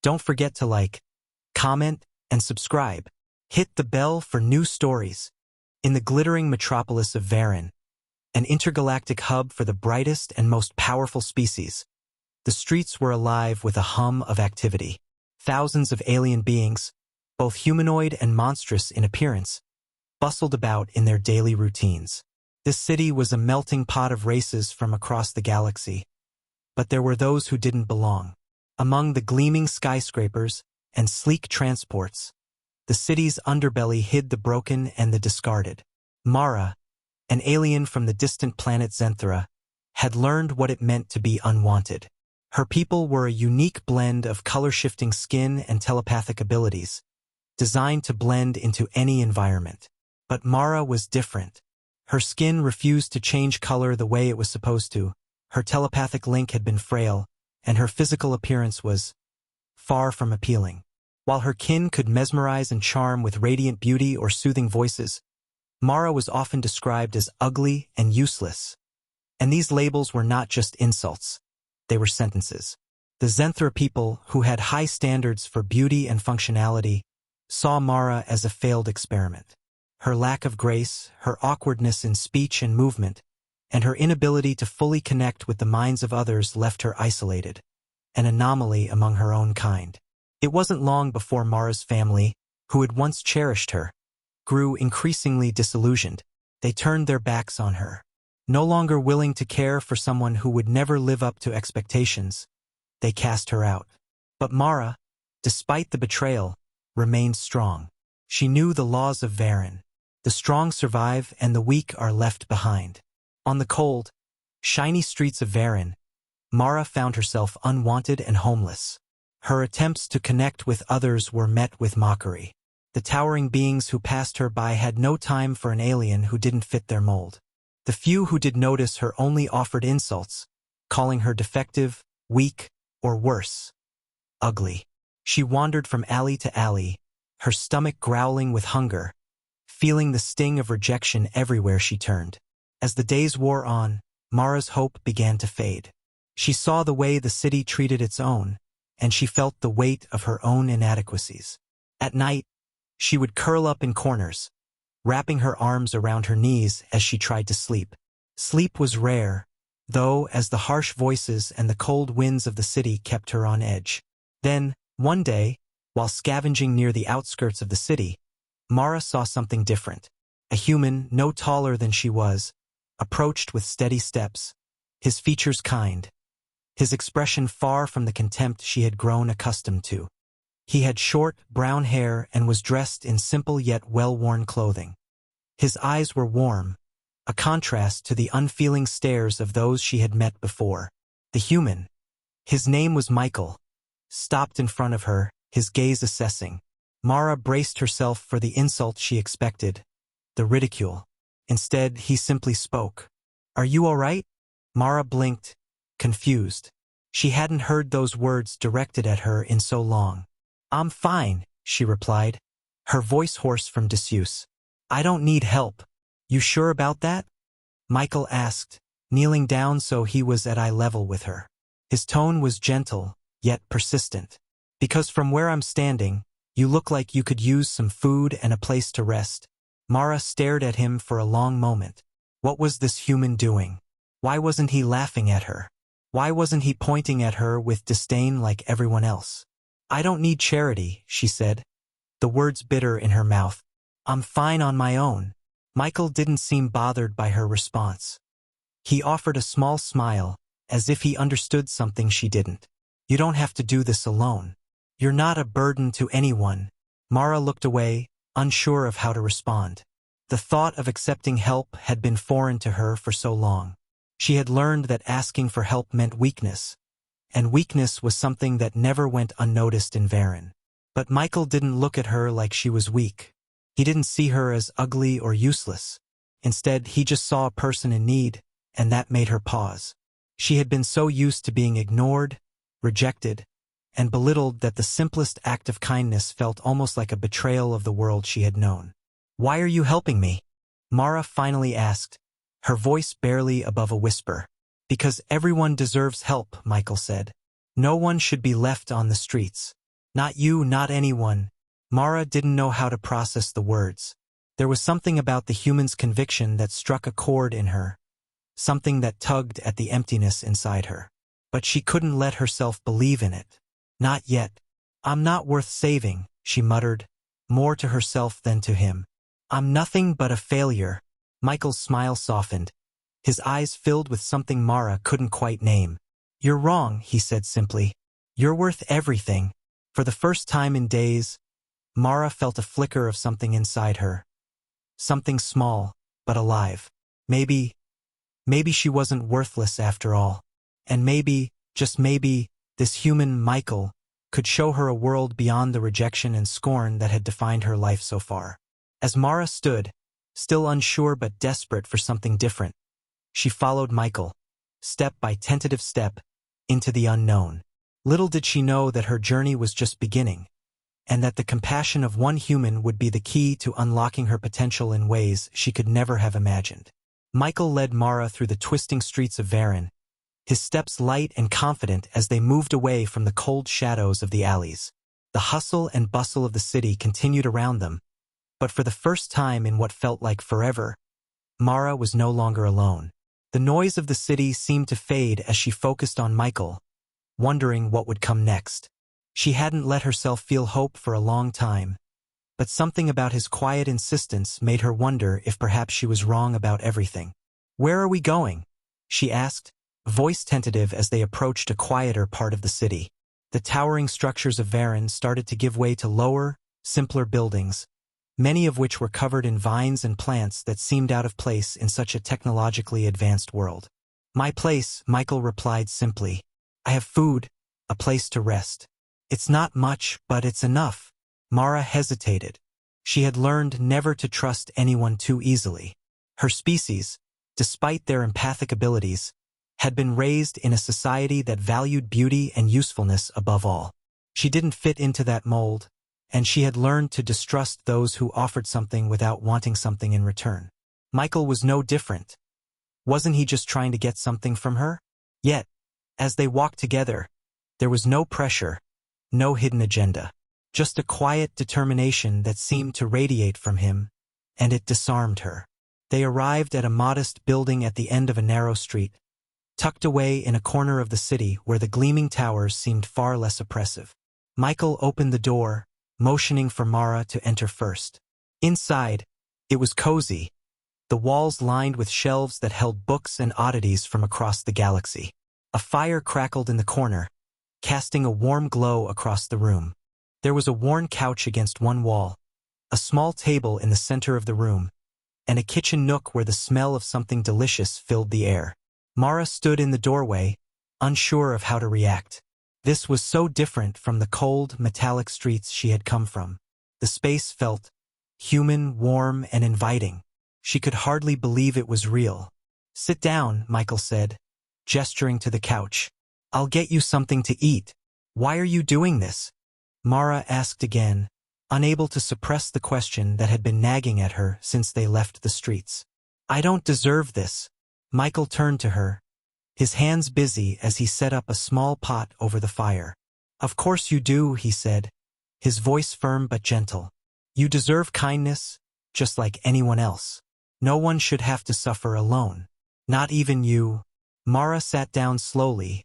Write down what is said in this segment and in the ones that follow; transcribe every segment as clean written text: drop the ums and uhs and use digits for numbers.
Don't forget to like, comment, and subscribe. Hit the bell for new stories. In the glittering metropolis of Varen, an intergalactic hub for the brightest and most powerful species, the streets were alive with a hum of activity. Thousands of alien beings, both humanoid and monstrous in appearance, bustled about in their daily routines. This city was a melting pot of races from across the galaxy, but there were those who didn't belong. Among the gleaming skyscrapers and sleek transports, the city's underbelly hid the broken and the discarded. Mara, an alien from the distant planet Zenthra, had learned what it meant to be unwanted. Her people were a unique blend of color-shifting skin and telepathic abilities, designed to blend into any environment. But Mara was different. Her skin refused to change color the way it was supposed to, her telepathic link had been frail, and her physical appearance was far from appealing. While her kin could mesmerize and charm with radiant beauty or soothing voices, Mara was often described as ugly and useless. And these labels were not just insults. They were sentences. The Zenthra people, who had high standards for beauty and functionality, saw Mara as a failed experiment. Her lack of grace, her awkwardness in speech and movement, and her inability to fully connect with the minds of others left her isolated, an anomaly among her own kind. It wasn't long before Mara's family, who had once cherished her, grew increasingly disillusioned. They turned their backs on her. No longer willing to care for someone who would never live up to expectations, they cast her out. But Mara, despite the betrayal, remained strong. She knew the laws of Varen. The strong survive and the weak are left behind. On the cold, shiny streets of Varen, Mara found herself unwanted and homeless. Her attempts to connect with others were met with mockery. The towering beings who passed her by had no time for an alien who didn't fit their mold. The few who did notice her only offered insults, calling her defective, weak, or worse, ugly. She wandered from alley to alley, her stomach growling with hunger, feeling the sting of rejection everywhere she turned. As the days wore on, Mara's hope began to fade. She saw the way the city treated its own, and she felt the weight of her own inadequacies. At night, she would curl up in corners, wrapping her arms around her knees as she tried to sleep. Sleep was rare, though, as the harsh voices and the cold winds of the city kept her on edge. Then, one day, while scavenging near the outskirts of the city, Mara saw something different. A human, no taller than she was, approached with steady steps, his features kind, his expression far from the contempt she had grown accustomed to. He had short, brown hair and was dressed in simple yet well-worn clothing. His eyes were warm, a contrast to the unfeeling stares of those she had met before. The human, his name was Michael, stopped in front of her, his gaze assessing. Mara braced herself for the insult she expected, the ridicule. Instead, he simply spoke. "Are you all right?" Mara blinked, confused. She hadn't heard those words directed at her in so long. "I'm fine," she replied, her voice hoarse from disuse. "I don't need help." "You sure about that?" Michael asked, kneeling down so he was at eye level with her. His tone was gentle, yet persistent. "Because from where I'm standing, you look like you could use some food and a place to rest." Mara stared at him for a long moment. What was this human doing? Why wasn't he laughing at her? Why wasn't he pointing at her with disdain like everyone else? "I don't need charity," she said, the words bitter in her mouth. "I'm fine on my own." Michael didn't seem bothered by her response. He offered a small smile, as if he understood something she didn't. "You don't have to do this alone. You're not a burden to anyone." Mara looked away, unsure of how to respond. The thought of accepting help had been foreign to her for so long. She had learned that asking for help meant weakness, and weakness was something that never went unnoticed in Varen. But Michael didn't look at her like she was weak. He didn't see her as ugly or useless. Instead, he just saw a person in need, and that made her pause. She had been so used to being ignored, rejected, and belittled that the simplest act of kindness felt almost like a betrayal of the world she had known. "Why are you helping me?" Mara finally asked, her voice barely above a whisper. "Because everyone deserves help," Michael said. "No one should be left on the streets." Not you, not anyone. Mara didn't know how to process the words. There was something about the human's conviction that struck a chord in her, something that tugged at the emptiness inside her. But she couldn't let herself believe in it. Not yet. I'm not worth saving, she muttered, more to herself than to him. I'm nothing but a failure. Michael's smile softened. His eyes filled with something Mara couldn't quite name. You're wrong, he said simply. You're worth everything. For the first time in days, Mara felt a flicker of something inside her. Something small, but alive. Maybe she wasn't worthless after all. And maybe, just maybe, this human Michael could show her a world beyond the rejection and scorn that had defined her life so far. As Mara stood, still unsure but desperate for something different, she followed Michael, step by tentative step, into the unknown. Little did she know that her journey was just beginning, and that the compassion of one human would be the key to unlocking her potential in ways she could never have imagined. Michael led Mara through the twisting streets of Varen, his steps light and confident as they moved away from the cold shadows of the alleys. The hustle and bustle of the city continued around them, but for the first time in what felt like forever, Mara was no longer alone. The noise of the city seemed to fade as she focused on Michael, wondering what would come next. She hadn't let herself feel hope for a long time, but something about his quiet insistence made her wonder if perhaps she was wrong about everything. Where are we going? She asked, voice tentative as they approached a quieter part of the city. The towering structures of Varen started to give way to lower, simpler buildings, many of which were covered in vines and plants that seemed out of place in such a technologically advanced world. My place, Michael replied simply. I have food, a place to rest. It's not much, but it's enough. Mara hesitated. She had learned never to trust anyone too easily. Her species, despite their empathic abilities, had been raised in a society that valued beauty and usefulness above all. She didn't fit into that mold, and she had learned to distrust those who offered something without wanting something in return. Michael was no different. Wasn't he just trying to get something from her? Yet, as they walked together, there was no pressure, no hidden agenda. Just a quiet determination that seemed to radiate from him, and it disarmed her. They arrived at a modest building at the end of a narrow street, tucked away in a corner of the city where the gleaming towers seemed far less oppressive. Michael opened the door, motioning for Mara to enter first. Inside, it was cozy, the walls lined with shelves that held books and oddities from across the galaxy. A fire crackled in the corner, casting a warm glow across the room. There was a worn couch against one wall, a small table in the center of the room, and a kitchen nook where the smell of something delicious filled the air. Mara stood in the doorway, unsure of how to react. This was so different from the cold, metallic streets she had come from. The space felt human, warm, and inviting. She could hardly believe it was real. Sit down, Michael said, gesturing to the couch. I'll get you something to eat. Why are you doing this? Mara asked again, unable to suppress the question that had been nagging at her since they left the streets. I don't deserve this. Michael turned to her, his hands busy as he set up a small pot over the fire. Of course you do, he said, his voice firm but gentle. You deserve kindness, just like anyone else. No one should have to suffer alone. Not even you. Mara sat down slowly,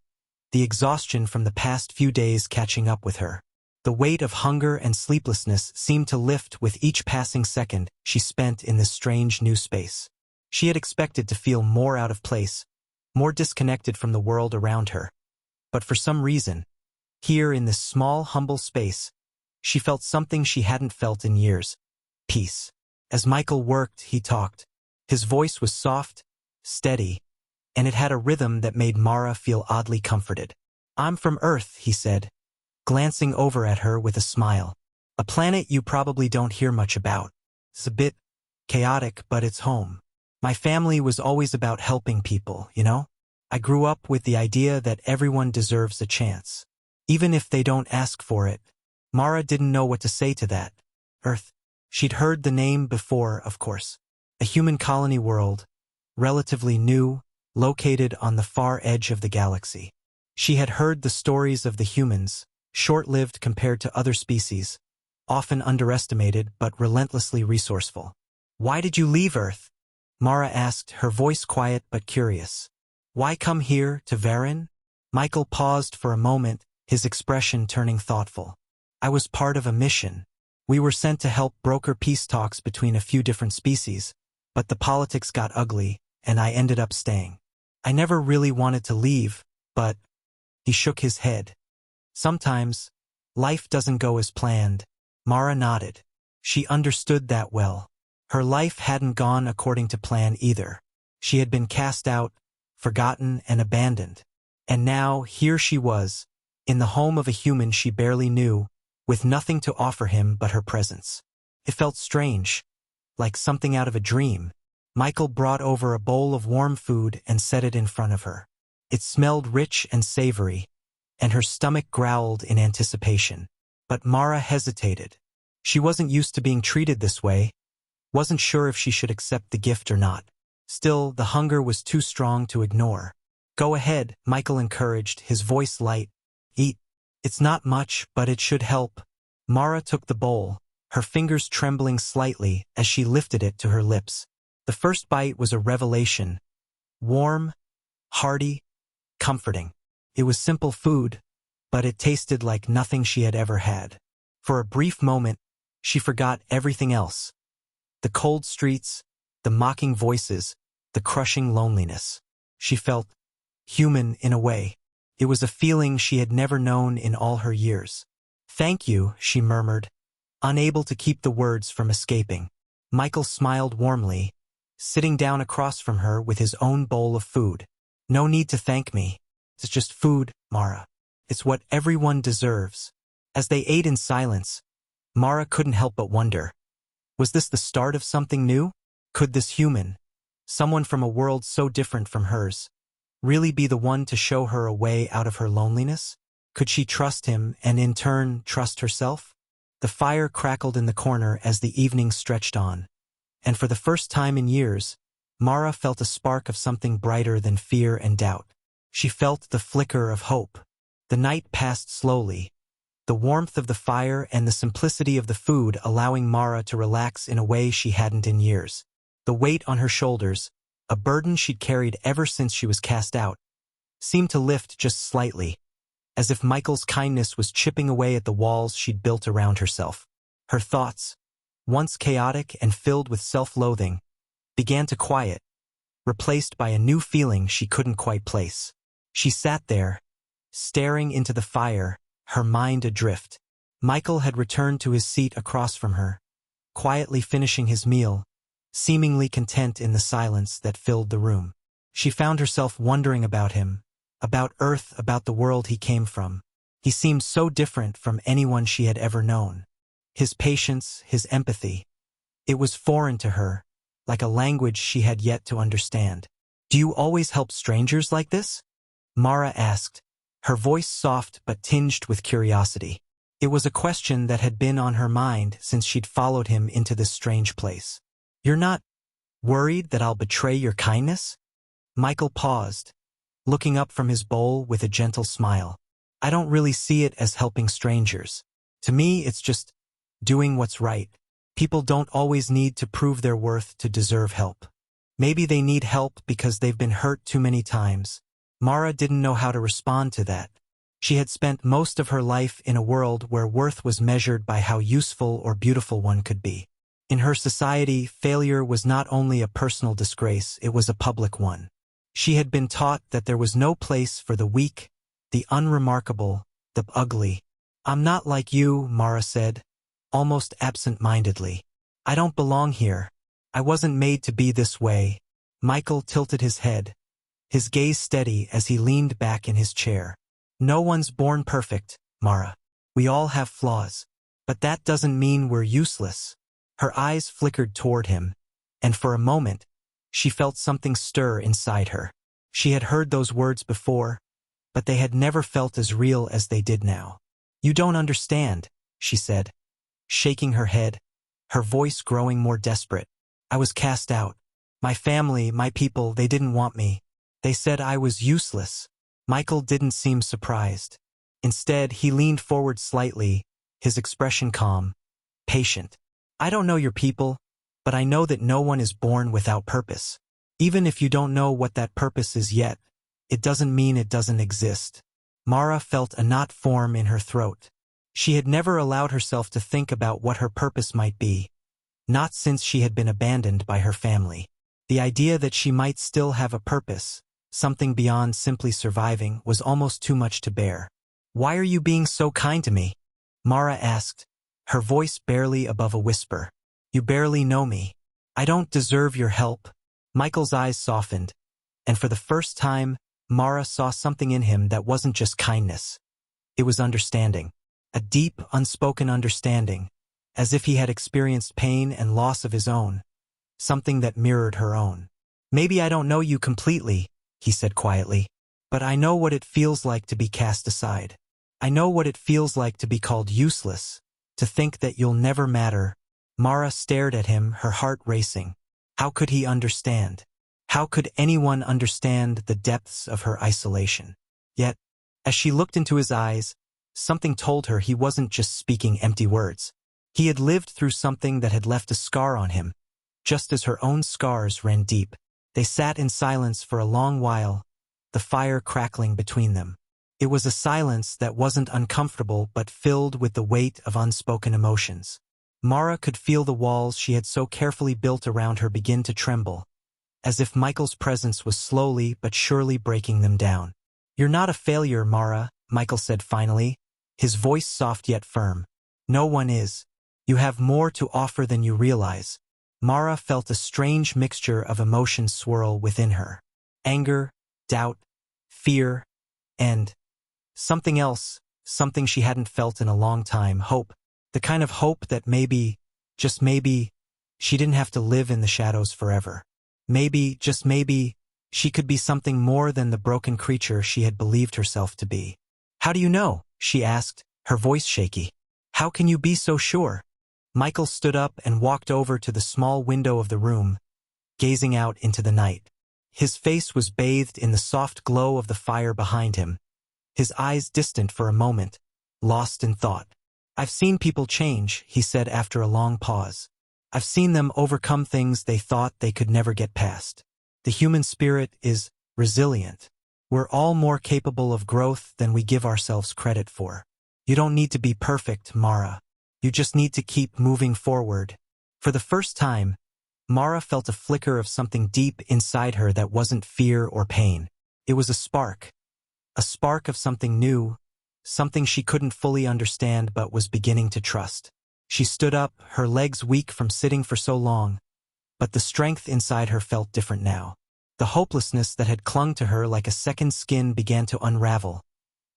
the exhaustion from the past few days catching up with her. The weight of hunger and sleeplessness seemed to lift with each passing second she spent in this strange new space. She had expected to feel more out of place, more disconnected from the world around her. But for some reason, here in this small, humble space, she felt something she hadn't felt in years. Peace. As Michael worked, he talked. His voice was soft, steady, and it had a rhythm that made Mara feel oddly comforted. I'm from Earth, he said, glancing over at her with a smile. A planet you probably don't hear much about. It's a bit chaotic, but it's home. My family was always about helping people, you know? I grew up with the idea that everyone deserves a chance, even if they don't ask for it. Mara didn't know what to say to that. Earth. She'd heard the name before, of course. A human colony world, relatively new, located on the far edge of the galaxy. She had heard the stories of the humans, short-lived compared to other species, often underestimated but relentlessly resourceful. "Why did you leave Earth?" Mara asked, her voice quiet but curious. "Why come here, to Varen?" Michael paused for a moment, his expression turning thoughtful. "I was part of a mission. We were sent to help broker peace talks between a few different species, but the politics got ugly, and I ended up staying. I never really wanted to leave, but—" He shook his head. "Sometimes, life doesn't go as planned." Mara nodded. She understood that well. Her life hadn't gone according to plan either. She had been cast out, forgotten, and abandoned. And now, here she was, in the home of a human she barely knew, with nothing to offer him but her presence. It felt strange, like something out of a dream. Michael brought over a bowl of warm food and set it in front of her. It smelled rich and savory, and her stomach growled in anticipation. But Mara hesitated. She wasn't used to being treated this way, wasn't sure if she should accept the gift or not. Still, the hunger was too strong to ignore. "Go ahead," Michael encouraged, his voice light. "Eat. It's not much, but it should help." Mara took the bowl, her fingers trembling slightly as she lifted it to her lips. The first bite was a revelation. Warm, hearty, comforting. It was simple food, but it tasted like nothing she had ever had. For a brief moment, she forgot everything else. The cold streets, the mocking voices, the crushing loneliness. She felt human in a way. It was a feeling she had never known in all her years. "Thank you," she murmured, unable to keep the words from escaping. Michael smiled warmly, sitting down across from her with his own bowl of food. "No need to thank me. It's just food, Mara. It's what everyone deserves." As they ate in silence, Mara couldn't help but wonder. Was this the start of something new? Could this human, someone from a world so different from hers, really be the one to show her a way out of her loneliness? Could she trust him and in turn trust herself? The fire crackled in the corner as the evening stretched on, and for the first time in years, Mara felt a spark of something brighter than fear and doubt. She felt the flicker of hope. The night passed slowly, the warmth of the fire and the simplicity of the food allowing Mara to relax in a way she hadn't in years. The weight on her shoulders, a burden she'd carried ever since she was cast out, seemed to lift just slightly, as if Michael's kindness was chipping away at the walls she'd built around herself. Her thoughts, once chaotic and filled with self-loathing, began to quiet, replaced by a new feeling she couldn't quite place. She sat there, staring into the fire, her mind adrift. Michael had returned to his seat across from her, quietly finishing his meal, seemingly content in the silence that filled the room. She found herself wondering about him, about Earth, about the world he came from. He seemed so different from anyone she had ever known. His patience, his empathy. It was foreign to her, like a language she had yet to understand. "Do you always help strangers like this?" Mara asked, her voice soft but tinged with curiosity. It was a question that had been on her mind since she'd followed him into this strange place. "You're not worried that I'll betray your kindness?" Michael paused, looking up from his bowl with a gentle smile. "I don't really see it as helping strangers. To me, it's just doing what's right. People don't always need to prove their worth to deserve help. Maybe they need help because they've been hurt too many times." Mara didn't know how to respond to that. She had spent most of her life in a world where worth was measured by how useful or beautiful one could be. In her society, failure was not only a personal disgrace, it was a public one. She had been taught that there was no place for the weak, the unremarkable, the ugly. "I'm not like you," Mara said, almost absent-mindedly. "I don't belong here. I wasn't made to be this way." Michael tilted his head, his gaze steady as he leaned back in his chair. "No one's born perfect, Mara. We all have flaws. But that doesn't mean we're useless." Her eyes flickered toward him, and for a moment, she felt something stir inside her. She had heard those words before, but they had never felt as real as they did now. "You don't understand," she said, shaking her head, her voice growing more desperate. "I was cast out. My family, my people, they didn't want me. They said I was useless." Michael didn't seem surprised. Instead, he leaned forward slightly, his expression calm, patient. I don't know your people, but I know that no one is born without purpose. Even if you don't know what that purpose is yet, it doesn't mean it doesn't exist. Mara felt a knot form in her throat. She had never allowed herself to think about what her purpose might be, not since she had been abandoned by her family. The idea that she might still have a purpose, something beyond simply surviving, was almost too much to bear. Why are you being so kind to me? Mara asked, her voice barely above a whisper. You barely know me. I don't deserve your help. Michael's eyes softened, and for the first time, Mara saw something in him that wasn't just kindness. It was understanding. A deep, unspoken understanding, as if he had experienced pain and loss of his own, something that mirrored her own. Maybe I don't know you completely, he said quietly, but I know what it feels like to be cast aside. I know what it feels like to be called useless, to think that you'll never matter. Mara stared at him, her heart racing. How could he understand? How could anyone understand the depths of her isolation? Yet, as she looked into his eyes, something told her he wasn't just speaking empty words. He had lived through something that had left a scar on him, just as her own scars ran deep. They sat in silence for a long while, the fire crackling between them. It was a silence that wasn't uncomfortable but filled with the weight of unspoken emotions. Mara could feel the walls she had so carefully built around her begin to tremble, as if Michael's presence was slowly but surely breaking them down. You're not a failure, Mara, Michael said finally, his voice soft yet firm. No one is. You have more to offer than you realize. Mara felt a strange mixture of emotions swirl within her. Anger, doubt, fear, and something else, something she hadn't felt in a long time, hope. The kind of hope that maybe, just maybe, she didn't have to live in the shadows forever. Maybe, just maybe, she could be something more than the broken creature she had believed herself to be. How do you know? She asked, her voice shaky. How can you be so sure? Michael stood up and walked over to the small window of the room, gazing out into the night. His face was bathed in the soft glow of the fire behind him, his eyes distant for a moment, lost in thought. I've seen people change, he said after a long pause. I've seen them overcome things they thought they could never get past. The human spirit is resilient. We're all more capable of growth than we give ourselves credit for. You don't need to be perfect, Mara. You just need to keep moving forward. For the first time, Mara felt a flicker of something deep inside her that wasn't fear or pain. It was a spark of something new, something she couldn't fully understand but was beginning to trust. She stood up, her legs weak from sitting for so long, but the strength inside her felt different now. The hopelessness that had clung to her like a second skin began to unravel,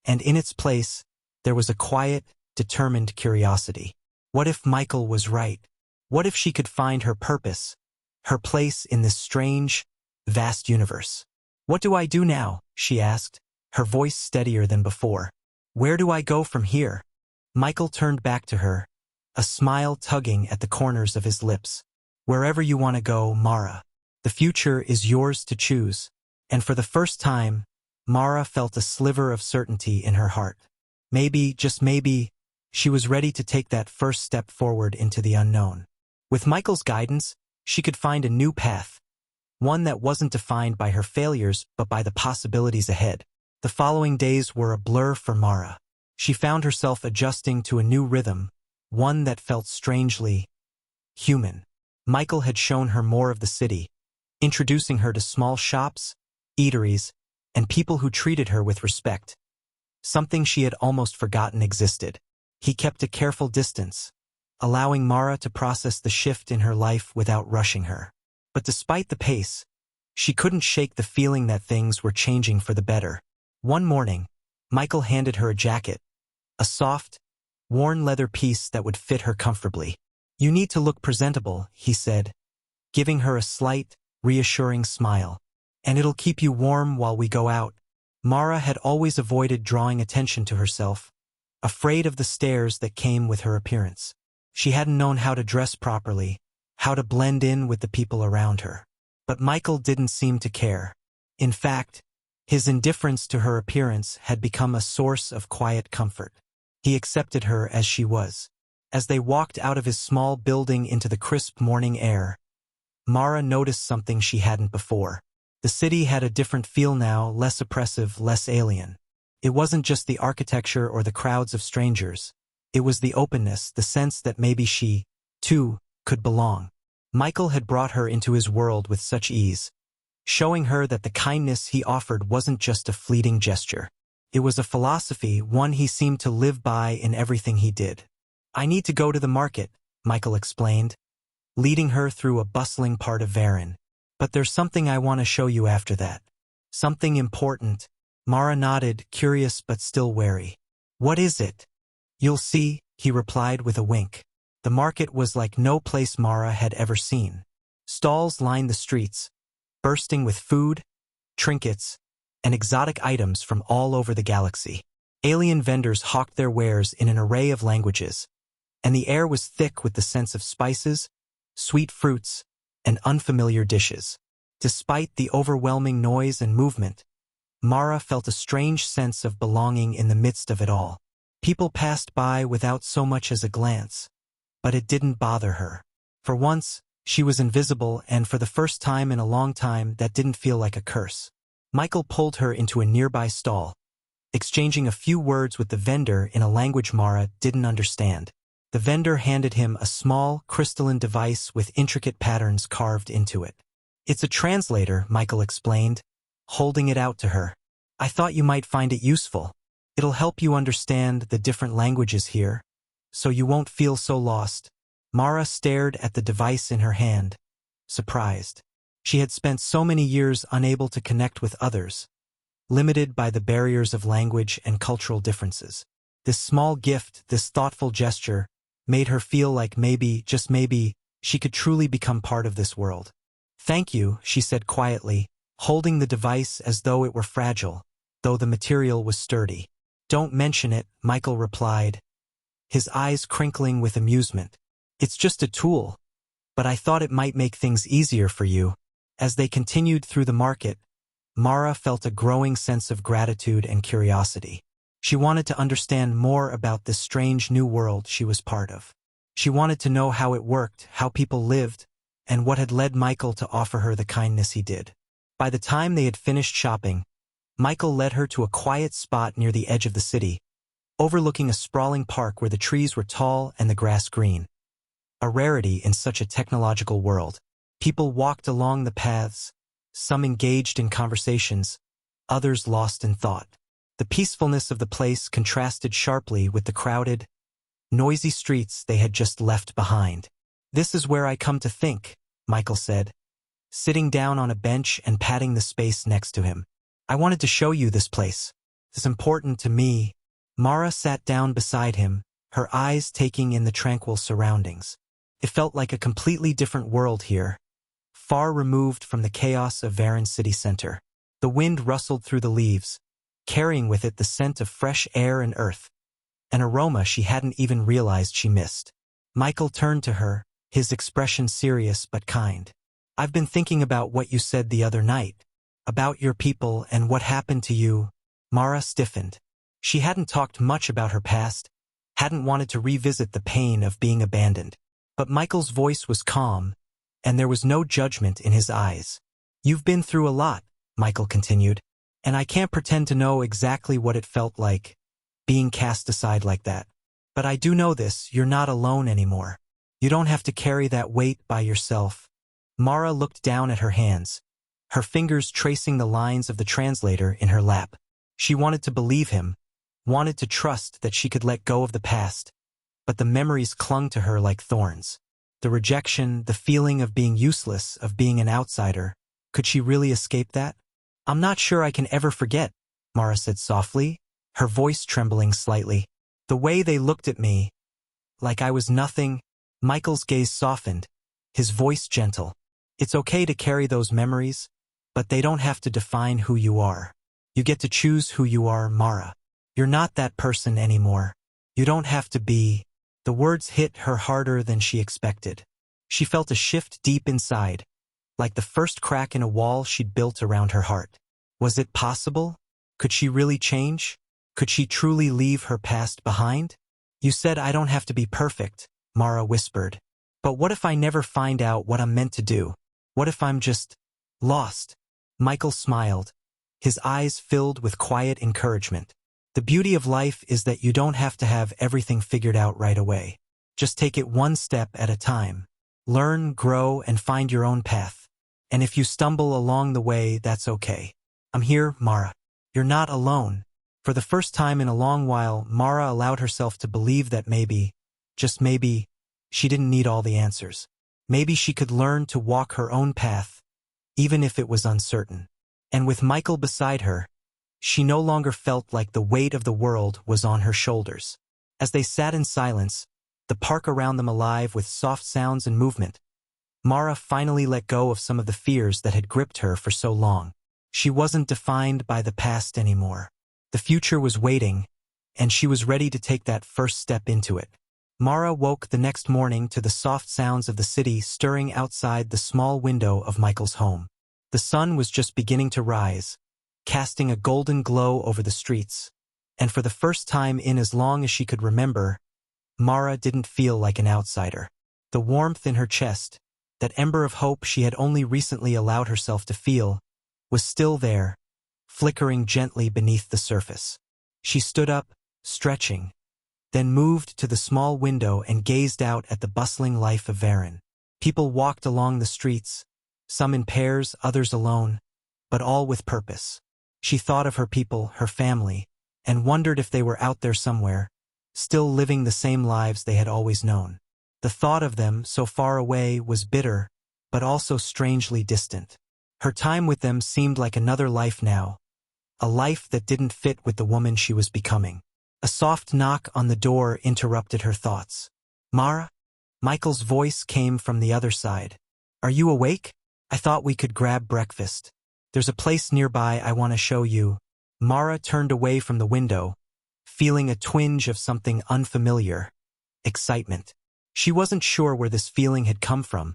and in its place, there was a quiet, determined curiosity. What if Michael was right? What if she could find her purpose, her place in this strange, vast universe? What do I do now? She asked, her voice steadier than before. Where do I go from here? Michael turned back to her, a smile tugging at the corners of his lips. Wherever you want to go, Mara. The future is yours to choose. And for the first time, Mara felt a sliver of certainty in her heart. Maybe, just maybe, she was ready to take that first step forward into the unknown. With Michael's guidance, she could find a new path, one that wasn't defined by her failures but by the possibilities ahead. The following days were a blur for Mara. She found herself adjusting to a new rhythm, one that felt strangely human. Michael had shown her more of the city, introducing her to small shops, eateries, and people who treated her with respect, something she had almost forgotten existed. He kept a careful distance, allowing Mara to process the shift in her life without rushing her. But despite the pace, she couldn't shake the feeling that things were changing for the better. One morning, Michael handed her a jacket, a soft, worn leather piece that would fit her comfortably. You need to look presentable, he said, giving her a slight, reassuring smile. And it'll keep you warm while we go out. Mara had always avoided drawing attention to herself, afraid of the stares that came with her appearance. She hadn't known how to dress properly, how to blend in with the people around her. But Michael didn't seem to care. In fact, His indifference to her appearance had become a source of quiet comfort. He accepted her as she was. As they walked out of his small building into the crisp morning air, Mara noticed something she hadn't before. The city had a different feel now, less oppressive, less alien. It wasn't just the architecture or the crowds of strangers. It was the openness, the sense that maybe she, too, could belong. Michael had brought her into his world with such ease, showing her that the kindness he offered wasn't just a fleeting gesture. It was a philosophy, one he seemed to live by in everything he did. "I need to go to the market," Michael explained, leading her through a bustling part of Varen. "But there's something I want to show you after that. Something important." Mara nodded, curious but still wary. "What is it?" "You'll see," he replied with a wink. The market was like no place Mara had ever seen. Stalls lined the streets, bursting with food, trinkets, and exotic items from all over the galaxy. Alien vendors hawked their wares in an array of languages, and the air was thick with the sense of spices, sweet fruits, and unfamiliar dishes. Despite the overwhelming noise and movement, Mara felt a strange sense of belonging in the midst of it all. People passed by without so much as a glance, but it didn't bother her. For once, she was invisible, and for the first time in a long time, that didn't feel like a curse. Michael pulled her into a nearby stall, exchanging a few words with the vendor in a language Mara didn't understand. The vendor handed him a small, crystalline device with intricate patterns carved into it. "It's a translator," Michael explained, holding it out to her. "I thought you might find it useful. It'll help you understand the different languages here, so you won't feel so lost." Mara stared at the device in her hand, surprised. She had spent so many years unable to connect with others, limited by the barriers of language and cultural differences. This small gift, this thoughtful gesture, made her feel like maybe, just maybe, she could truly become part of this world. "Thank you," she said quietly, holding the device as though it were fragile, though the material was sturdy. "Don't mention it," Michael replied, his eyes crinkling with amusement. "It's just a tool, but I thought it might make things easier for you." As they continued through the market, Mara felt a growing sense of gratitude and curiosity. She wanted to understand more about this strange new world she was part of. She wanted to know how it worked, how people lived, and what had led Michael to offer her the kindness he did. By the time they had finished shopping, Michael led her to a quiet spot near the edge of the city, overlooking a sprawling park where the trees were tall and the grass green. A rarity in such a technological world. People walked along the paths, some engaged in conversations, others lost in thought. The peacefulness of the place contrasted sharply with the crowded, noisy streets they had just left behind. "This is where I come to think," Michael said, sitting down on a bench and patting the space next to him. "I wanted to show you this place. It's important to me." Mara sat down beside him, her eyes taking in the tranquil surroundings. It felt like a completely different world here, far removed from the chaos of Varen city center. The wind rustled through the leaves, carrying with it the scent of fresh air and earth, an aroma she hadn't even realized she missed. Michael turned to her, his expression serious but kind. "I've been thinking about what you said the other night, about your people and what happened to you." Mara stiffened. She hadn't talked much about her past, hadn't wanted to revisit the pain of being abandoned. But Michael's voice was calm, and there was no judgment in his eyes. "You've been through a lot," Michael continued, "and I can't pretend to know exactly what it felt like, being cast aside like that. But I do know this, you're not alone anymore. You don't have to carry that weight by yourself." Mara looked down at her hands, her fingers tracing the lines of the translator in her lap. She wanted to believe him, wanted to trust that she could let go of the past, but the memories clung to her like thorns. The rejection, the feeling of being useless, of being an outsider. Could she really escape that? "I'm not sure I can ever forget," Mara said softly, her voice trembling slightly. "The way they looked at me, like I was nothing." Michael's gaze softened, his voice gentle. "It's okay to carry those memories, but they don't have to define who you are. You get to choose who you are, Mara. You're not that person anymore. You don't have to be." The words hit her harder than she expected. She felt a shift deep inside, like the first crack in a wall she'd built around her heart. Was it possible? Could she really change? Could she truly leave her past behind? You said I don't have to be perfect, Mara whispered. But what if I never find out what I'm meant to do? What if I'm just lost? Michael smiled, his eyes filled with quiet encouragement. The beauty of life is that you don't have to have everything figured out right away. Just take it one step at a time. Learn, grow, and find your own path. And if you stumble along the way, that's okay. I'm here, Mara. You're not alone. For the first time in a long while, Mara allowed herself to believe that maybe, just maybe, she didn't need all the answers. Maybe she could learn to walk her own path, even if it was uncertain. And with Michael beside her, she no longer felt like the weight of the world was on her shoulders. As they sat in silence, the park around them alive with soft sounds and movement, Mara finally let go of some of the fears that had gripped her for so long. She wasn't defined by the past anymore. The future was waiting, and she was ready to take that first step into it. Mara woke the next morning to the soft sounds of the city stirring outside the small window of Michael's home. The sun was just beginning to rise, casting a golden glow over the streets, and for the first time in as long as she could remember, Mara didn't feel like an outsider. The warmth in her chest, that ember of hope she had only recently allowed herself to feel, was still there, flickering gently beneath the surface. She stood up, stretching, then moved to the small window and gazed out at the bustling life of Varen. People walked along the streets, some in pairs, others alone, but all with purpose. She thought of her people, her family, and wondered if they were out there somewhere, still living the same lives they had always known. The thought of them, so far away, was bitter, but also strangely distant. Her time with them seemed like another life now, a life that didn't fit with the woman she was becoming. A soft knock on the door interrupted her thoughts. Mara? Michael's voice came from the other side. Are you awake? I thought we could grab breakfast. There's a place nearby I want to show you. Mara turned away from the window, feeling a twinge of something unfamiliar. Excitement. She wasn't sure where this feeling had come from,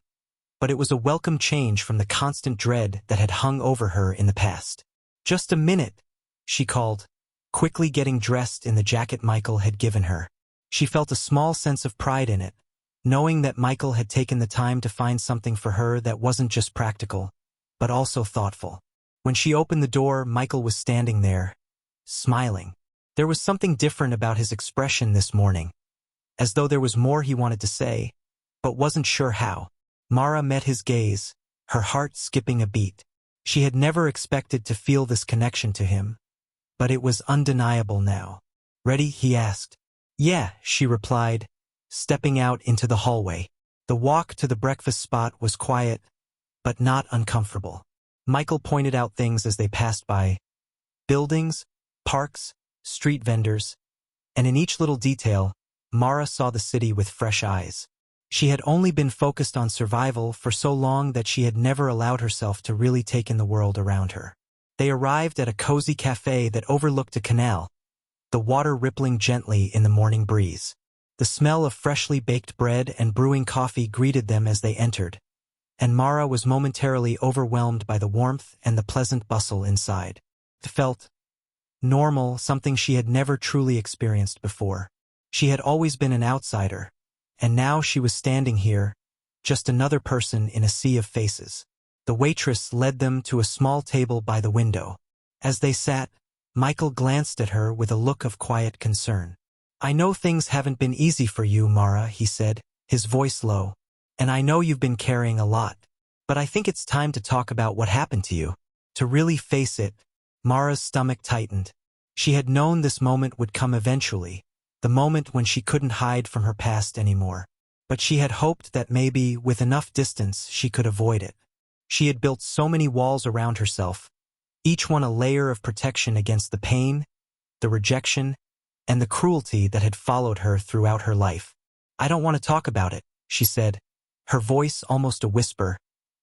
but it was a welcome change from the constant dread that had hung over her in the past. Just a minute, she called, quickly getting dressed in the jacket Michael had given her. She felt a small sense of pride in it, knowing that Michael had taken the time to find something for her that wasn't just practical, but also thoughtful. When she opened the door, Michael was standing there, smiling. There was something different about his expression this morning, as though there was more he wanted to say, but wasn't sure how. Mara met his gaze, her heart skipping a beat. She had never expected to feel this connection to him, but it was undeniable now. Ready? He asked. Yeah, she replied, stepping out into the hallway. The walk to the breakfast spot was quiet, but not uncomfortable. Michael pointed out things as they passed by. Buildings, parks, street vendors, and in each little detail, Mara saw the city with fresh eyes. She had only been focused on survival for so long that she had never allowed herself to really take in the world around her. They arrived at a cozy cafe that overlooked a canal, the water rippling gently in the morning breeze. The smell of freshly baked bread and brewing coffee greeted them as they entered, and Mara was momentarily overwhelmed by the warmth and the pleasant bustle inside. It felt normal, something she had never truly experienced before. She had always been an outsider, and now she was standing here, just another person in a sea of faces. The waitress led them to a small table by the window. As they sat, Michael glanced at her with a look of quiet concern. I know things haven't been easy for you, Mara, he said, his voice low. And I know you've been carrying a lot. But I think it's time to talk about what happened to you. To really face it. Mara's stomach tightened. She had known this moment would come eventually, the moment when she couldn't hide from her past anymore. But she had hoped that maybe, with enough distance, she could avoid it. She had built so many walls around herself, each one a layer of protection against the pain, the rejection, and the cruelty that had followed her throughout her life. I don't want to talk about it, she said, her voice almost a whisper,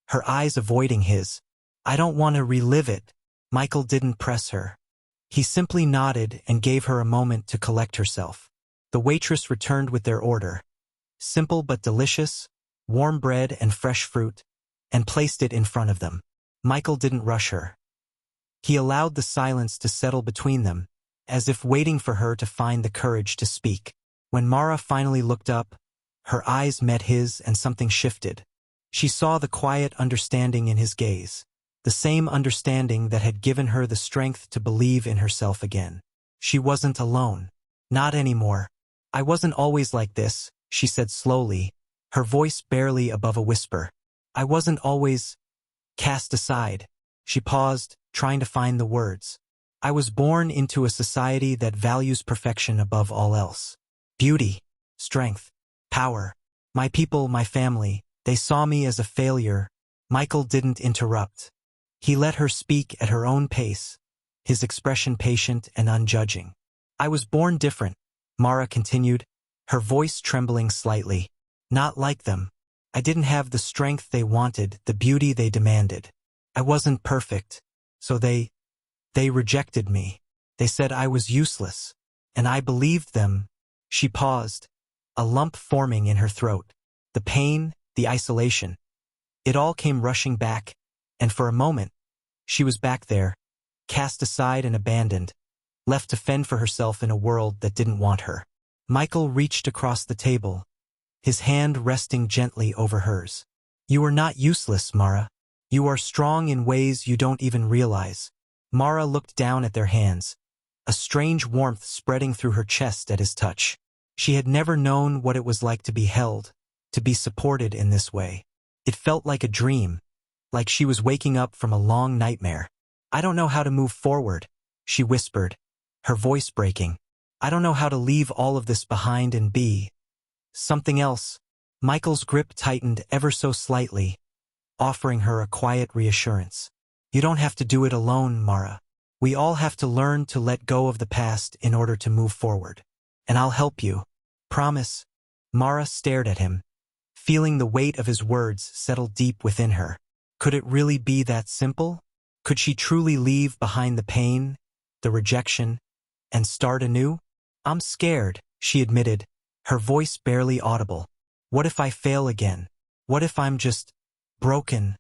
her eyes avoiding his. I don't want to relive it. Michael didn't press her. He simply nodded and gave her a moment to collect herself. The waitress returned with their order, simple but delicious, warm bread and fresh fruit, and placed it in front of them. Michael didn't rush her. He allowed the silence to settle between them, as if waiting for her to find the courage to speak. When Mara finally looked up, her eyes met his and something shifted. She saw the quiet understanding in his gaze, the same understanding that had given her the strength to believe in herself again. She wasn't alone. Not anymore. I wasn't always like this, she said slowly, her voice barely above a whisper. I wasn't always cast aside. She paused, trying to find the words. I was born into a society that values perfection above all else. Beauty, strength, power. My people, my family, they saw me as a failure. Michael didn't interrupt. He let her speak at her own pace, his expression patient and unjudging. I was born different, Mara continued, her voice trembling slightly. Not like them. I didn't have the strength they wanted, the beauty they demanded. I wasn't perfect, so they rejected me. They said I was useless, and I believed them. She paused, a lump forming in her throat. The pain, the isolation. It all came rushing back, and for a moment, she was back there, cast aside and abandoned, left to fend for herself in a world that didn't want her. Michael reached across the table, his hand resting gently over hers. You are not useless, Mara. You are strong in ways you don't even realize. Mara looked down at their hands, a strange warmth spreading through her chest at his touch. She had never known what it was like to be held, to be supported in this way. It felt like a dream, like she was waking up from a long nightmare. I don't know how to move forward, she whispered, her voice breaking. I don't know how to leave all of this behind and be something else. Michael's grip tightened ever so slightly, offering her a quiet reassurance. You don't have to do it alone, Mara. We all have to learn to let go of the past in order to move forward. And I'll help you. Promise. Mara stared at him, feeling the weight of his words settle deep within her. Could it really be that simple? Could she truly leave behind the pain, the rejection, and start anew? I'm scared, she admitted, her voice barely audible. What if I fail again? What if I'm just broken?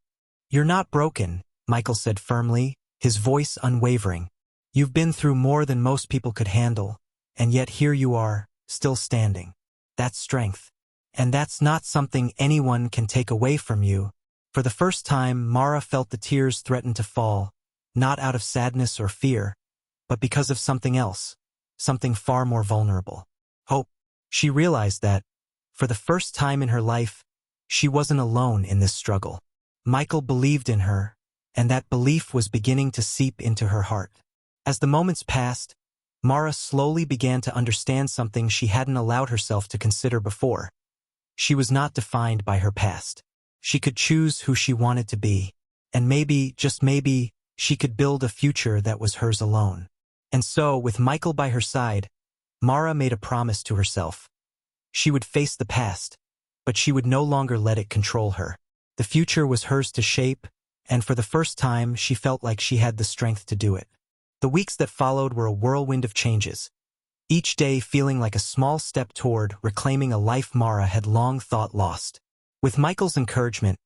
You're not broken, Michael said firmly, his voice unwavering. You've been through more than most people could handle, and yet here you are, still standing. That's strength. And that's not something anyone can take away from you. For the first time, Mara felt the tears threaten to fall, not out of sadness or fear, but because of something else, something far more vulnerable. Hope. She realized that, for the first time in her life, she wasn't alone in this struggle. Michael believed in her, and that belief was beginning to seep into her heart. As the moments passed, Mara slowly began to understand something she hadn't allowed herself to consider before. She was not defined by her past. She could choose who she wanted to be, and maybe, just maybe, she could build a future that was hers alone. And so, with Michael by her side, Mara made a promise to herself. She would face the past, but she would no longer let it control her. The future was hers to shape, and for the first time she felt like she had the strength to do it. The weeks that followed were a whirlwind of changes, each day feeling like a small step toward reclaiming a life Mara had long thought lost. With Michael's encouragement,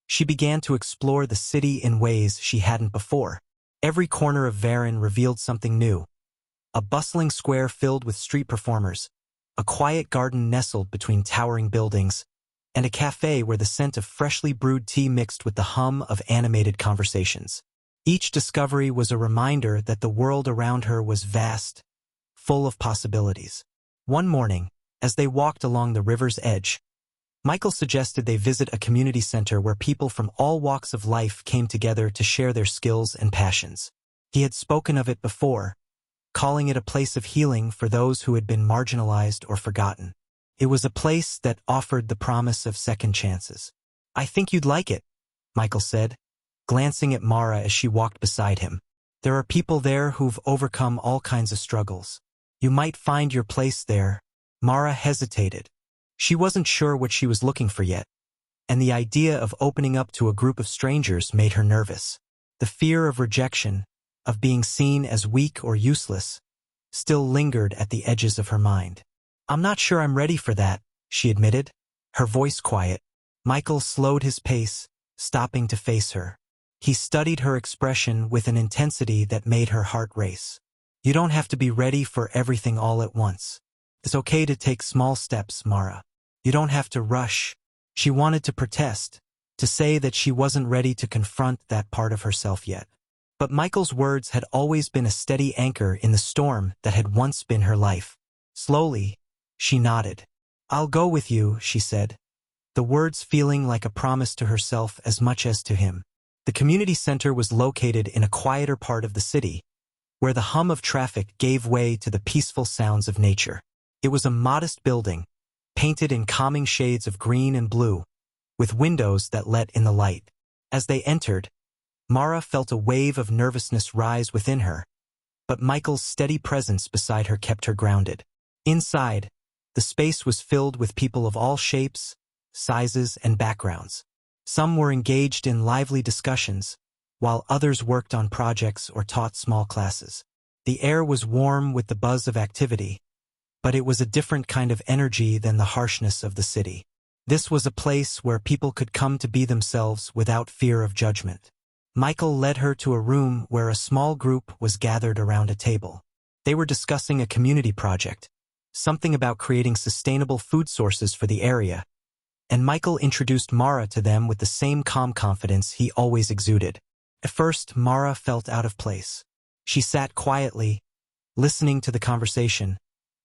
she began to explore the city in ways she hadn't before. Every corner of Varen revealed something new. A bustling square filled with street performers, a quiet garden nestled between towering buildings, and a cafe where the scent of freshly brewed tea mixed with the hum of animated conversations. Each discovery was a reminder that the world around her was vast, full of possibilities. One morning, as they walked along the river's edge, Michael suggested they visit a community center where people from all walks of life came together to share their skills and passions. He had spoken of it before, calling it a place of healing for those who had been marginalized or forgotten. It was a place that offered the promise of second chances. I think you'd like it, Michael said, glancing at Mara as she walked beside him. There are people there who've overcome all kinds of struggles. You might find your place there. Mara hesitated. She wasn't sure what she was looking for yet, and the idea of opening up to a group of strangers made her nervous. The fear of rejection, of being seen as weak or useless, still lingered at the edges of her mind. I'm not sure I'm ready for that, she admitted, her voice quiet. Michael slowed his pace, stopping to face her. He studied her expression with an intensity that made her heart race. You don't have to be ready for everything all at once. It's okay to take small steps, Mara. You don't have to rush. She wanted to protest, to say that she wasn't ready to confront that part of herself yet. But Michael's words had always been a steady anchor in the storm that had once been her life. Slowly, she nodded. I'll go with you, she said, the words feeling like a promise to herself as much as to him. The community center was located in a quieter part of the city, where the hum of traffic gave way to the peaceful sounds of nature. It was a modest building, painted in calming shades of green and blue, with windows that let in the light. As they entered, Mara felt a wave of nervousness rise within her, but Michael's steady presence beside her kept her grounded. Inside, the space was filled with people of all shapes, sizes, and backgrounds. Some were engaged in lively discussions, while others worked on projects or taught small classes. The air was warm with the buzz of activity, but it was a different kind of energy than the harshness of the city. This was a place where people could come to be themselves without fear of judgment. Michael led her to a room where a small group was gathered around a table. They were discussing a community project, something about creating sustainable food sources for the area, and Michael introduced Mara to them with the same calm confidence he always exuded. At first, Mara felt out of place. She sat quietly, listening to the conversation,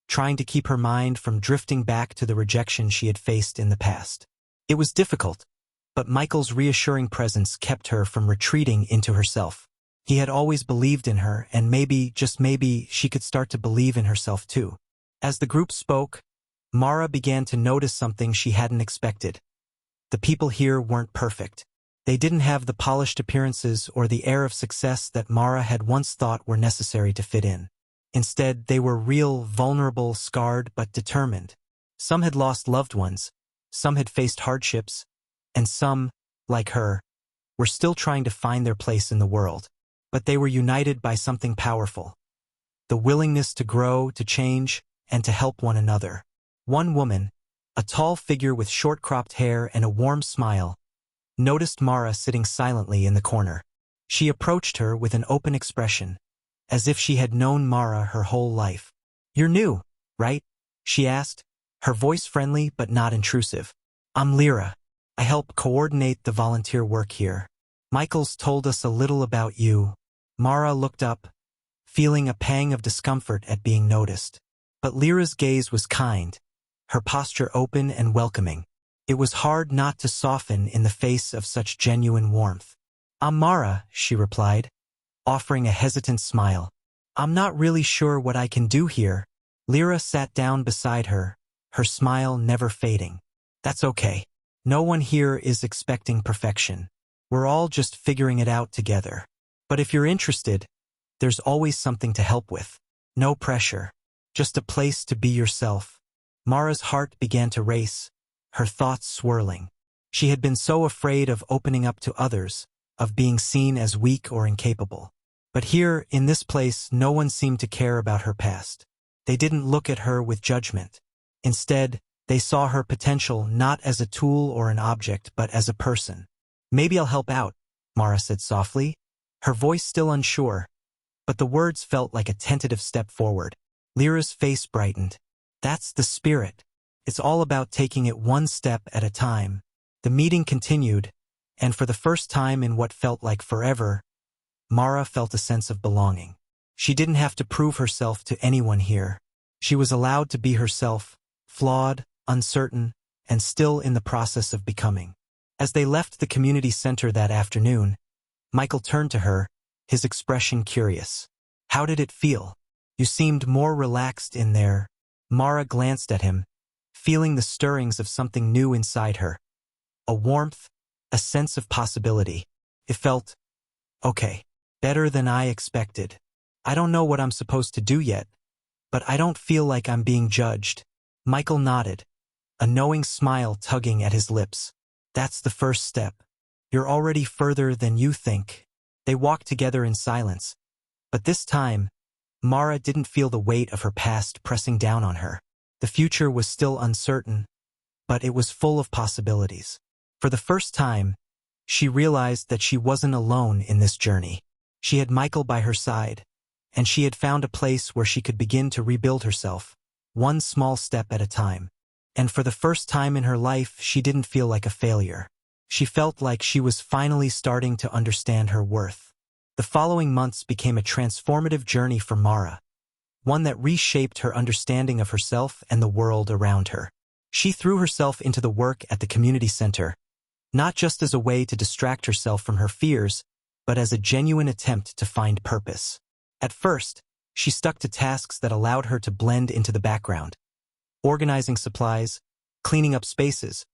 trying to keep her mind from drifting back to the rejection she had faced in the past. It was difficult, but Michael's reassuring presence kept her from retreating into herself. He had always believed in her, and maybe, just maybe, she could start to believe in herself too. As the group spoke, Mara began to notice something she hadn't expected. The people here weren't perfect. They didn't have the polished appearances or the air of success that Mara had once thought were necessary to fit in. Instead, they were real, vulnerable, scarred, but determined. Some had lost loved ones, some had faced hardships, and some, like her, were still trying to find their place in the world. But they were united by something powerful: the willingness to grow, to change, and to help one another. One woman, a tall figure with short-cropped hair and a warm smile, noticed Mara sitting silently in the corner. She approached her with an open expression, as if she had known Mara her whole life. "You're new, right?" she asked, her voice friendly but not intrusive. "I'm Lyra. I help coordinate the volunteer work here. Michael's told us a little about you." Mara looked up, feeling a pang of discomfort at being noticed. But Lyra's gaze was kind, her posture open and welcoming. It was hard not to soften in the face of such genuine warmth. "I'm Mara," she replied, offering a hesitant smile. "I'm not really sure what I can do here." Lyra sat down beside her, her smile never fading. "That's okay. No one here is expecting perfection. We're all just figuring it out together. But if you're interested, there's always something to help with. No pressure. Just a place to be yourself." Mara's heart began to race, her thoughts swirling. She had been so afraid of opening up to others, of being seen as weak or incapable. But here, in this place, no one seemed to care about her past. They didn't look at her with judgment. Instead, they saw her potential not as a tool or an object, but as a person. "Maybe I'll help out," Mara said softly, her voice still unsure, but the words felt like a tentative step forward. Lyra's face brightened. "That's the spirit. It's all about taking it one step at a time." The meeting continued, and for the first time in what felt like forever, Mara felt a sense of belonging. She didn't have to prove herself to anyone here. She was allowed to be herself, flawed, uncertain, and still in the process of becoming. As they left the community center that afternoon, Michael turned to her, his expression curious. "How did it feel? You seemed more relaxed in there." Mara glanced at him, feeling the stirrings of something new inside her. A warmth, a sense of possibility. It felt, okay, better than I expected. "I don't know what I'm supposed to do yet, but I don't feel like I'm being judged." Michael nodded, a knowing smile tugging at his lips. "That's the first step. You're already further than you think." They walked together in silence, but this time, Mara didn't feel the weight of her past pressing down on her. The future was still uncertain, but it was full of possibilities. For the first time, she realized that she wasn't alone in this journey. She had Michael by her side, and she had found a place where she could begin to rebuild herself, one small step at a time. And for the first time in her life, she didn't feel like a failure. She felt like she was finally starting to understand her worth. The following months became a transformative journey for Mara, one that reshaped her understanding of herself and the world around her. She threw herself into the work at the community center, not just as a way to distract herself from her fears, but as a genuine attempt to find purpose. At first, she stuck to tasks that allowed her to blend into the background, organizing supplies, cleaning up spaces,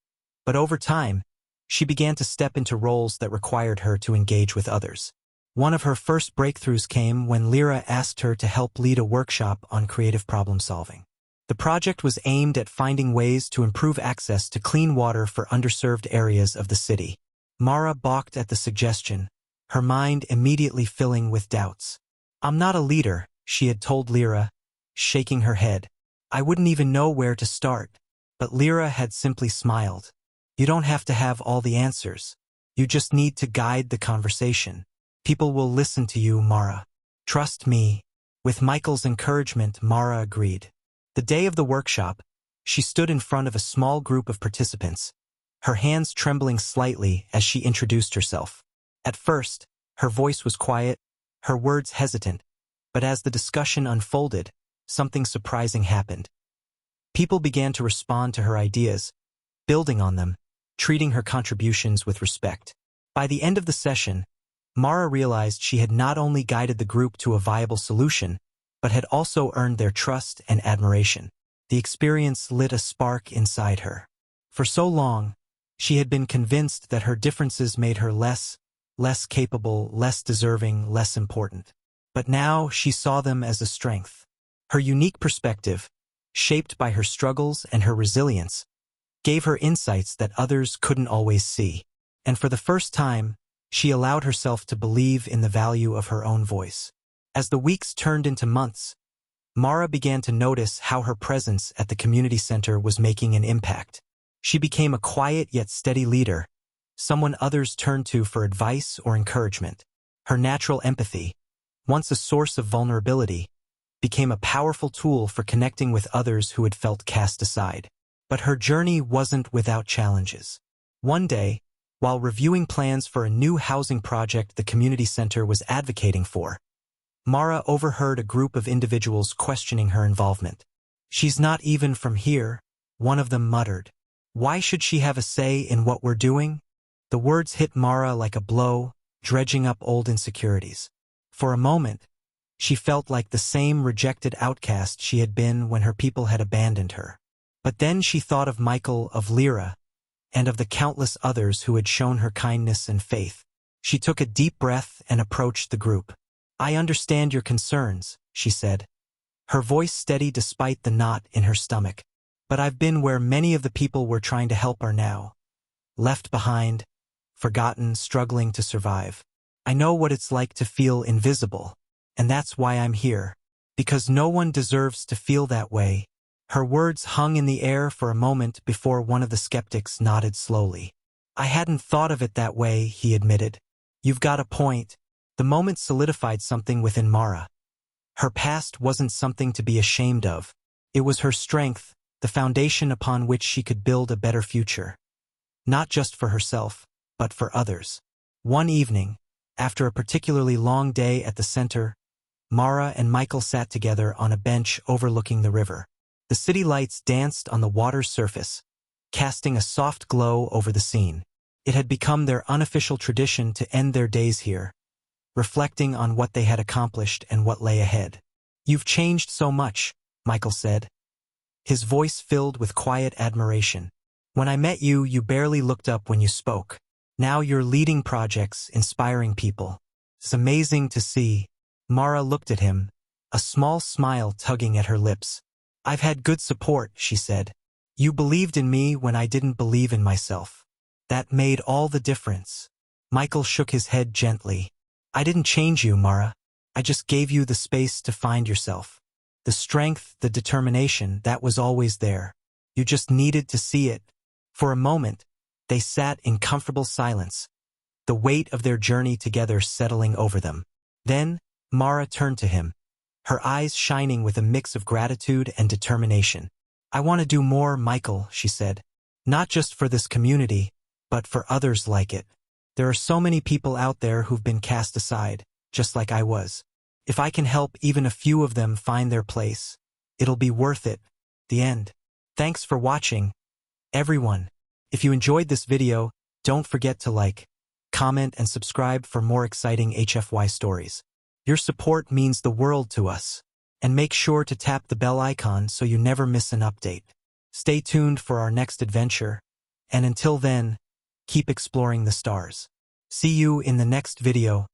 but over time, she began to step into roles that required her to engage with others. One of her first breakthroughs came when Lyra asked her to help lead a workshop on creative problem-solving. The project was aimed at finding ways to improve access to clean water for underserved areas of the city. Mara balked at the suggestion, her mind immediately filling with doubts. "I'm not a leader," she had told Lyra, shaking her head. "I wouldn't even know where to start." But Lyra had simply smiled. "You don't have to have all the answers. You just need to guide the conversation. People will listen to you, Mara. Trust me." With Michael's encouragement, Mara agreed. The day of the workshop, she stood in front of a small group of participants, her hands trembling slightly as she introduced herself. At first, her voice was quiet, her words hesitant, but as the discussion unfolded, something surprising happened. People began to respond to her ideas, building on them, treating her contributions with respect. By the end of the session, Mara realized she had not only guided the group to a viable solution, but had also earned their trust and admiration. The experience lit a spark inside her. For so long, she had been convinced that her differences made her less capable, less deserving, less important. But now she saw them as a strength. Her unique perspective, shaped by her struggles and her resilience, gave her insights that others couldn't always see. And for the first time, she allowed herself to believe in the value of her own voice. As the weeks turned into months, Mara began to notice how her presence at the community center was making an impact. She became a quiet yet steady leader, someone others turned to for advice or encouragement. Her natural empathy, once a source of vulnerability, became a powerful tool for connecting with others who had felt cast aside. But her journey wasn't without challenges. One day, while reviewing plans for a new housing project the community center was advocating for, Mara overheard a group of individuals questioning her involvement. "She's not even from here," one of them muttered. "Why should she have a say in what we're doing?" The words hit Mara like a blow, dredging up old insecurities. For a moment, she felt like the same rejected outcast she had been when her people had abandoned her. But then she thought of Michael, of Lyra, and of the countless others who had shown her kindness and faith. She took a deep breath and approached the group. "I understand your concerns," she said, her voice steady despite the knot in her stomach. "But I've been where many of the people we're trying to help are now. Left behind, forgotten, struggling to survive. I know what it's like to feel invisible, and that's why I'm here. Because no one deserves to feel that way." Her words hung in the air for a moment before one of the skeptics nodded slowly. "I hadn't thought of it that way," he admitted. "You've got a point." The moment solidified something within Mara. Her past wasn't something to be ashamed of. It was her strength, the foundation upon which she could build a better future. Not just for herself, but for others. One evening, after a particularly long day at the center, Mara and Michael sat together on a bench overlooking the river. The city lights danced on the water's surface, casting a soft glow over the scene. It had become their unofficial tradition to end their days here, reflecting on what they had accomplished and what lay ahead. "You've changed so much," Michael said, his voice filled with quiet admiration. "When I met you, you barely looked up when you spoke. Now you're leading projects, inspiring people. It's amazing to see." Mara looked at him, a small smile tugging at her lips. "I've had good support," she said. "You believed in me when I didn't believe in myself. That made all the difference." Michael shook his head gently. "I didn't change you, Mara. I just gave you the space to find yourself. The strength, the determination, that was always there. You just needed to see it." For a moment, they sat in comfortable silence, the weight of their journey together settling over them. Then, Mara turned to him, her eyes shining with a mix of gratitude and determination. "I want to do more, Michael," she said. "Not just for this community, but for others like it. There are so many people out there who've been cast aside, just like I was. If I can help even a few of them find their place, it'll be worth it." The end. Thanks for watching, everyone. If you enjoyed this video, don't forget to like, comment, and subscribe for more exciting HFY stories. Your support means the world to us. And make sure to tap the bell icon so you never miss an update. Stay tuned for our next adventure, and until then, keep exploring the stars. See you in the next video.